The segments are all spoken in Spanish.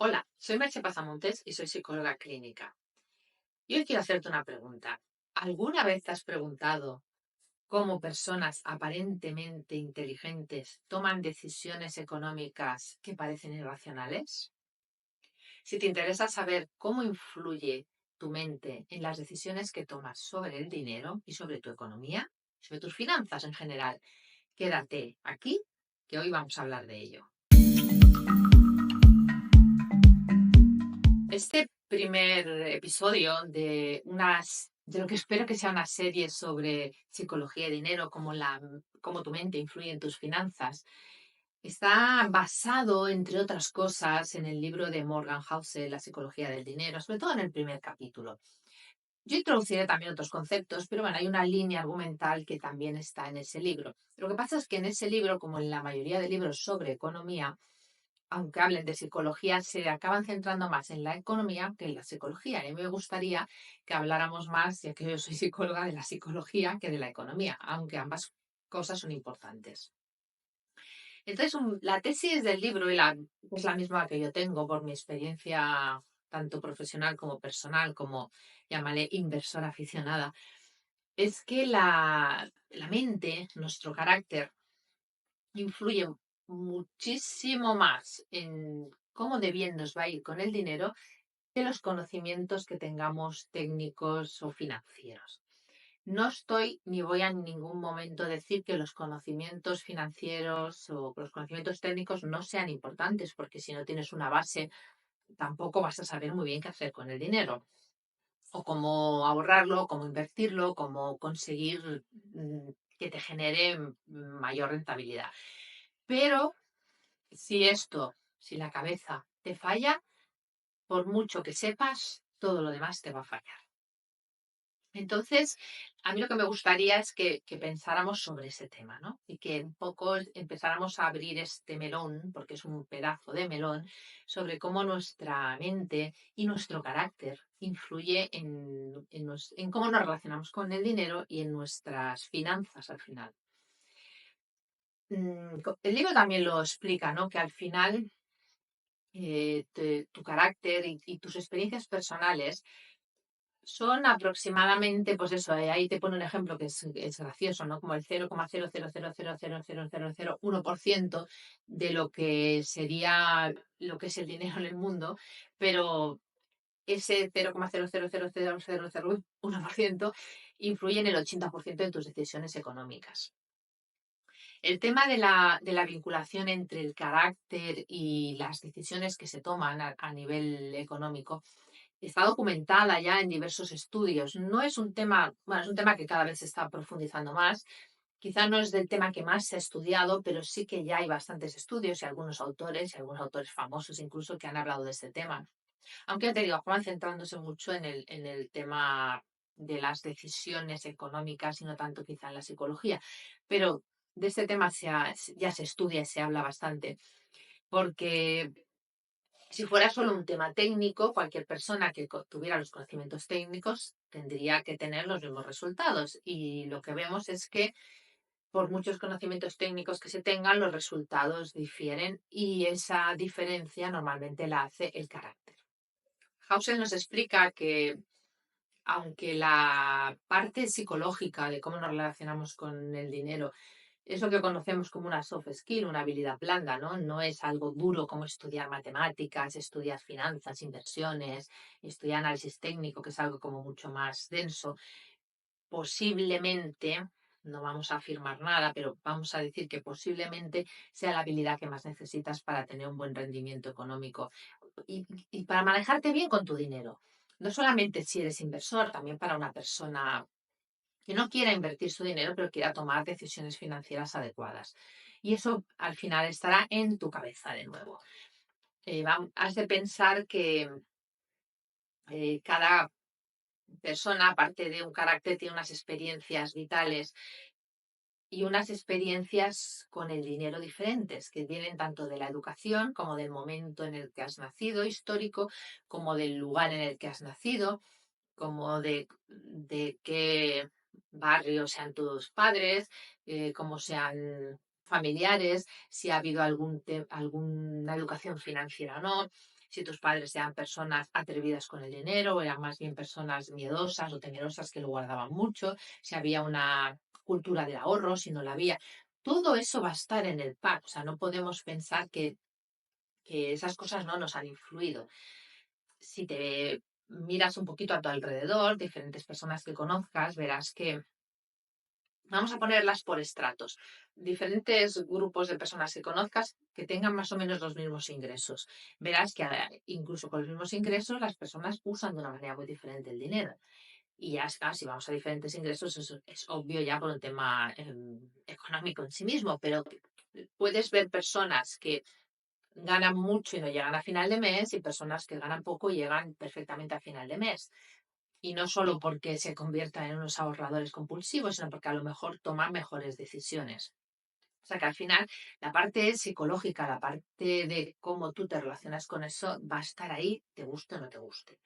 Hola, soy Merche Pazamontes y soy psicóloga clínica. Y hoy quiero hacerte una pregunta. ¿Alguna vez te has preguntado cómo personas aparentemente inteligentes toman decisiones económicas que parecen irracionales? Si te interesa saber cómo influye tu mente en las decisiones que tomas sobre el dinero y sobre tu economía, sobre tus finanzas en general, quédate aquí, que hoy vamos a hablar de ello. Este primer episodio de lo que espero que sea una serie sobre psicología y dinero, cómo tu mente influye en tus finanzas, está basado, entre otras cosas, en el libro de Morgan Housel, La psicología del dinero, sobre todo en el primer capítulo. Yo introduciré también otros conceptos, pero bueno, hay una línea argumental que también está en ese libro. Lo que pasa es que en ese libro, como en la mayoría de libros sobre economía, aunque hablen de psicología, se acaban centrando más en la economía que en la psicología. Y a mí me gustaría que habláramos más, ya que yo soy psicóloga, de la psicología que de la economía, aunque ambas cosas son importantes. Entonces, la tesis del libro, es la misma que yo tengo por mi experiencia tanto profesional como personal, como llámale inversora aficionada, es que la mente, nuestro carácter, influye muchísimo más en cómo de bien nos va a ir con el dinero que los conocimientos que tengamos técnicos o financieros. No estoy ni voy a en ningún momento decir que los conocimientos financieros o los conocimientos técnicos no sean importantes, porque si no tienes una base, tampoco vas a saber muy bien qué hacer con el dinero, o cómo ahorrarlo, cómo invertirlo, cómo conseguir que te genere mayor rentabilidad. Pero si la cabeza te falla, por mucho que sepas, todo lo demás te va a fallar. Entonces, a mí lo que me gustaría es que pensáramos sobre ese tema, ¿no? Y que un poco empezáramos a abrir este melón, porque es un pedazo de melón, sobre cómo nuestra mente y nuestro carácter influye en cómo nos relacionamos con el dinero y en nuestras finanzas al final. El libro también lo explica, ¿no? Que al final tu carácter y tus experiencias personales son aproximadamente, pues eso, ahí te pone un ejemplo que es gracioso, ¿no? Como el 0,000000001% de lo que sería lo que es el dinero en el mundo, pero ese 0,0000001% influye en el 80% de tus decisiones económicas. El tema de la vinculación entre el carácter y las decisiones que se toman a nivel económico está documentada ya en diversos estudios. No es un tema, bueno, es un tema que cada vez se está profundizando más. Quizá no es del tema que más se ha estudiado, pero sí que ya hay bastantes estudios y algunos autores famosos incluso que han hablado de este tema. Aunque ya te digo, van centrándose mucho en el tema de las decisiones económicas y no tanto quizá en la psicología. Pero de este tema ya se estudia y se habla bastante, porque si fuera solo un tema técnico, cualquier persona que tuviera los conocimientos técnicos tendría que tener los mismos resultados. Y lo que vemos es que por muchos conocimientos técnicos que se tengan, los resultados difieren y esa diferencia normalmente la hace el carácter. Housel nos explica que aunque la parte psicológica de cómo nos relacionamos con el dinero es lo que conocemos como una soft skill, una habilidad blanda, ¿no? No es algo duro como estudiar matemáticas, estudiar finanzas, inversiones, estudiar análisis técnico, que es algo como mucho más denso. Posiblemente, no vamos a afirmar nada, pero vamos a decir que posiblemente sea la habilidad que más necesitas para tener un buen rendimiento económico y para manejarte bien con tu dinero. No solamente si eres inversor, también para una persona que no quiera invertir su dinero, pero quiera tomar decisiones financieras adecuadas. Y eso al final estará en tu cabeza de nuevo. Has de pensar que cada persona, aparte de un carácter, tiene unas experiencias vitales y unas experiencias con el dinero diferentes, que vienen tanto de la educación como del momento en el que has nacido, histórico, como del lugar en el que has nacido, como de qué barrio sean tus padres, cómo sean familiares, si ha habido alguna educación financiera o no. si tus padres eran personas atrevidas con el dinero o eran más bien personas miedosas o temerosas que lo guardaban mucho, si había una cultura del ahorro, si no la había. Todo eso va a estar en el pack, o sea, no podemos pensar que esas cosas no nos han influido. Si te miras un poquito a tu alrededor, diferentes personas que conozcas, verás que vamos a ponerlas por estratos. Diferentes grupos de personas que conozcas que tengan más o menos los mismos ingresos. Verás que incluso con los mismos ingresos las personas usan de una manera muy diferente el dinero. Y ya está, si vamos a diferentes ingresos, eso es obvio ya por un tema económico en sí mismo, pero puedes ver personas que ganan mucho y no llegan a final de mes y personas que ganan poco y llegan perfectamente a final de mes. Y no solo porque se conviertan en unos ahorradores compulsivos, sino porque a lo mejor toman mejores decisiones. O sea que al final la parte psicológica, la parte de cómo tú te relacionas con eso va a estar ahí, te guste o no te guste.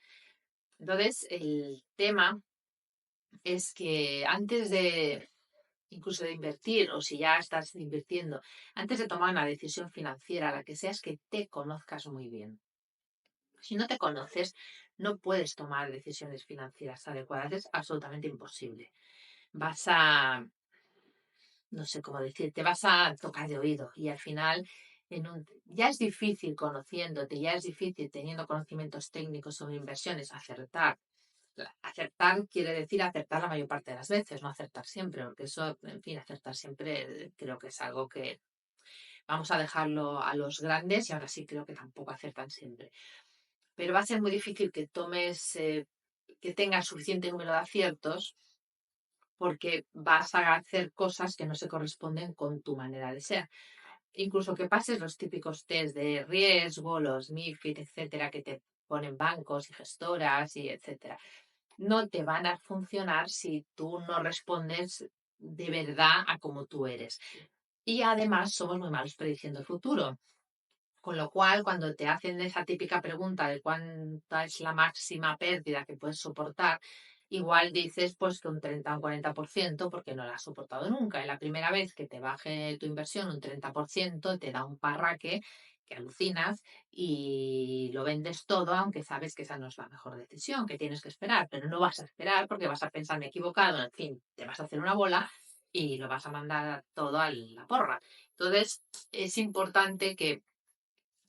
Entonces, el tema es que antes de incluso de invertir o si ya estás invirtiendo, antes de tomar una decisión financiera, la que sea, es que te conozcas muy bien. Si no te conoces, no puedes tomar decisiones financieras adecuadas, es absolutamente imposible. Vas a, no sé cómo decir, te vas a tocar de oído y al final ya es difícil conociéndote, ya es difícil teniendo conocimientos técnicos sobre inversiones acertar. Acertar quiere decir acertar la mayor parte de las veces, no acertar siempre, porque eso, en fin, acertar siempre creo que es algo que vamos a dejarlo a los grandes y ahora sí creo que tampoco acertan siempre. Pero va a ser muy difícil que tomes, que tengas suficiente número de aciertos porque vas a hacer cosas que no se corresponden con tu manera de ser. Incluso que pases los típicos test de riesgo, los MiFID, etcétera, que te ponen bancos y gestoras y etcétera. No te van a funcionar si tú no respondes de verdad a cómo tú eres. Y además somos muy malos prediciendo el futuro. Con lo cual, cuando te hacen esa típica pregunta de cuánta es la máxima pérdida que puedes soportar, igual dices pues que un 30 o un 40% porque no la has soportado nunca. Y la primera vez que te baje tu inversión un 30% te da un parraque que alucinas y lo vendes todo, aunque sabes que esa no es la mejor decisión, que tienes que esperar, pero no vas a esperar porque vas a pensar me he equivocado, en fin, te vas a hacer una bola y lo vas a mandar todo a la porra. Entonces, es importante que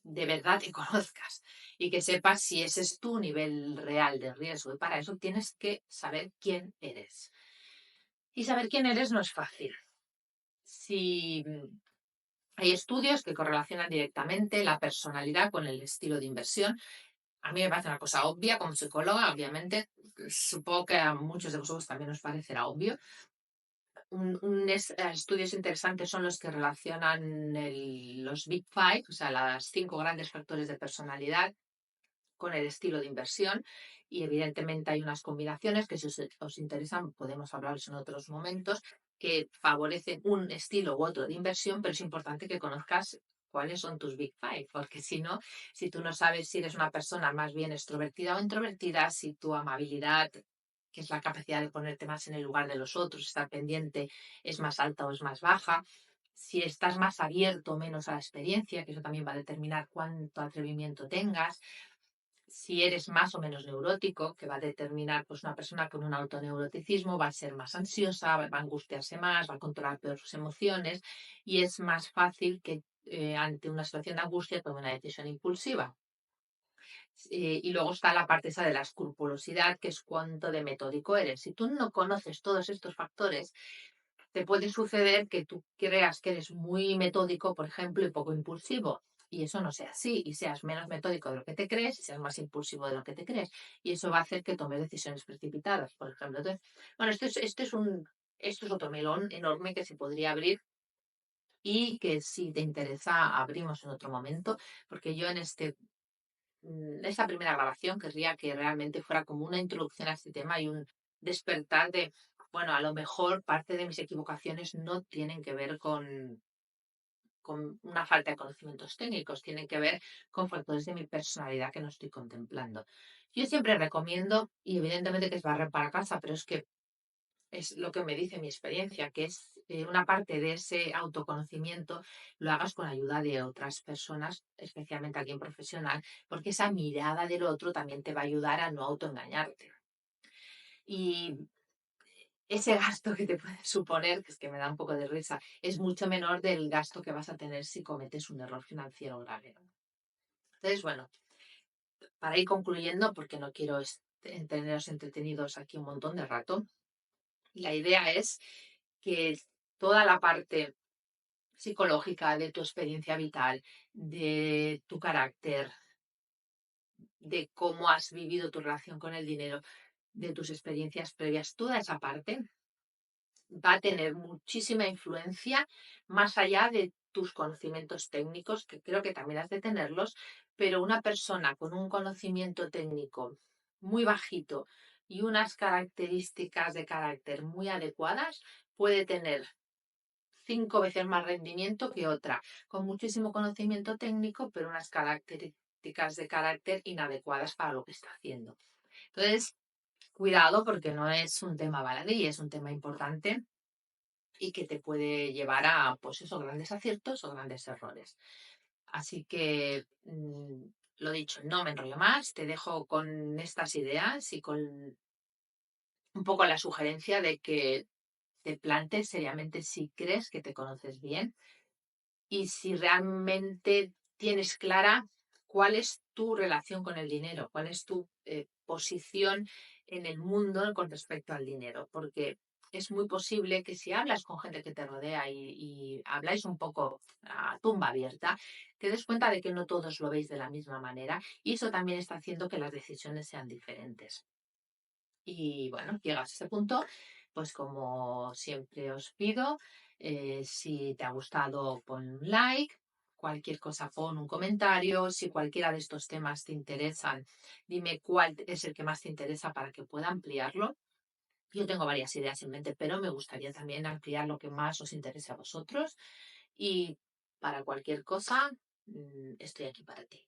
de verdad te conozcas y que sepas si ese es tu nivel real de riesgo. Y para eso tienes que saber quién eres. Y saber quién eres no es fácil. Si hay estudios que correlacionan directamente la personalidad con el estilo de inversión. A mí me parece una cosa obvia como psicóloga, obviamente. Supongo que a muchos de vosotros también os parecerá obvio. Estudios interesantes son los que relacionan los Big Five, o sea, los 5 grandes factores de personalidad con el estilo de inversión y evidentemente hay unas combinaciones que si os interesan podemos hablaros en otros momentos que favorecen un estilo u otro de inversión, pero es importante que conozcas cuáles son tus Big Five, porque si no, si tú no sabes si eres una persona más bien extrovertida o introvertida, si tu amabilidad, que es la capacidad de ponerte más en el lugar de los otros, estar pendiente, es más alta o es más baja, si estás más abierto o menos a la experiencia, que eso también va a determinar cuánto atrevimiento tengas, si eres más o menos neurótico, que va a determinar, pues una persona con un autoneuroticismo va a ser más ansiosa, va a angustiarse más, va a controlar peor sus emociones y es más fácil que ante una situación de angustia tome una decisión impulsiva. Y luego está la parte esa de la escrupulosidad, que es cuánto de metódico eres. Si tú no conoces todos estos factores, te puede suceder que tú creas que eres muy metódico, por ejemplo, y poco impulsivo. Y eso no sea así, y seas menos metódico de lo que te crees, y seas más impulsivo de lo que te crees. Y eso va a hacer que tomes decisiones precipitadas, por ejemplo. Entonces, bueno, esto es otro melón enorme que se podría abrir y que si te interesa abrimos en otro momento, porque yo en esta primera grabación querría que realmente fuera como una introducción a este tema y un despertar de, bueno, a lo mejor parte de mis equivocaciones no tienen que ver con una falta de conocimientos técnicos, tienen que ver con factores de mi personalidad que no estoy contemplando. Yo siempre recomiendo, y evidentemente que es barrer para casa, pero es que es lo que me dice mi experiencia, que es una parte de ese autoconocimiento lo hagas con ayuda de otras personas, especialmente alguien profesional, porque esa mirada del otro también te va a ayudar a no autoengañarte. Y ese gasto que te puede suponer, que es que me da un poco de risa, es mucho menor del gasto que vas a tener si cometes un error financiero grave, ¿no? Entonces, bueno, para ir concluyendo, porque no quiero teneros entretenidos aquí un montón de rato, la idea es que toda la parte psicológica de tu experiencia vital, de tu carácter, de cómo has vivido tu relación con el dinero, de tus experiencias previas, toda esa parte va a tener muchísima influencia más allá de tus conocimientos técnicos, que creo que también has de tenerlos, pero una persona con un conocimiento técnico muy bajito y unas características de carácter muy adecuadas puede tener 5 veces más rendimiento que otra, con muchísimo conocimiento técnico, pero unas características de carácter inadecuadas para lo que está haciendo. Entonces, cuidado porque no es un tema baladí, es un tema importante y que te puede llevar a, pues eso, grandes aciertos o grandes errores. Así que, lo dicho, no me enrollo más, te dejo con estas ideas y con un poco la sugerencia de que te plantes seriamente si crees que te conoces bien y si realmente tienes clara cuál es tu relación con el dinero, cuál es tu posición en el mundo con respecto al dinero, porque es muy posible que si hablas con gente que te rodea y habláis un poco a tumba abierta, te des cuenta de que no todos lo veis de la misma manera y eso también está haciendo que las decisiones sean diferentes. Y bueno, llegas a ese punto, pues como siempre os pido, si te ha gustado, pon un like, cualquier cosa pon un comentario, si cualquiera de estos temas te interesan, dime cuál es el que más te interesa para que pueda ampliarlo. Yo tengo varias ideas en mente, pero me gustaría también ampliar lo que más os interese a vosotros y para cualquier cosa, estoy aquí para ti.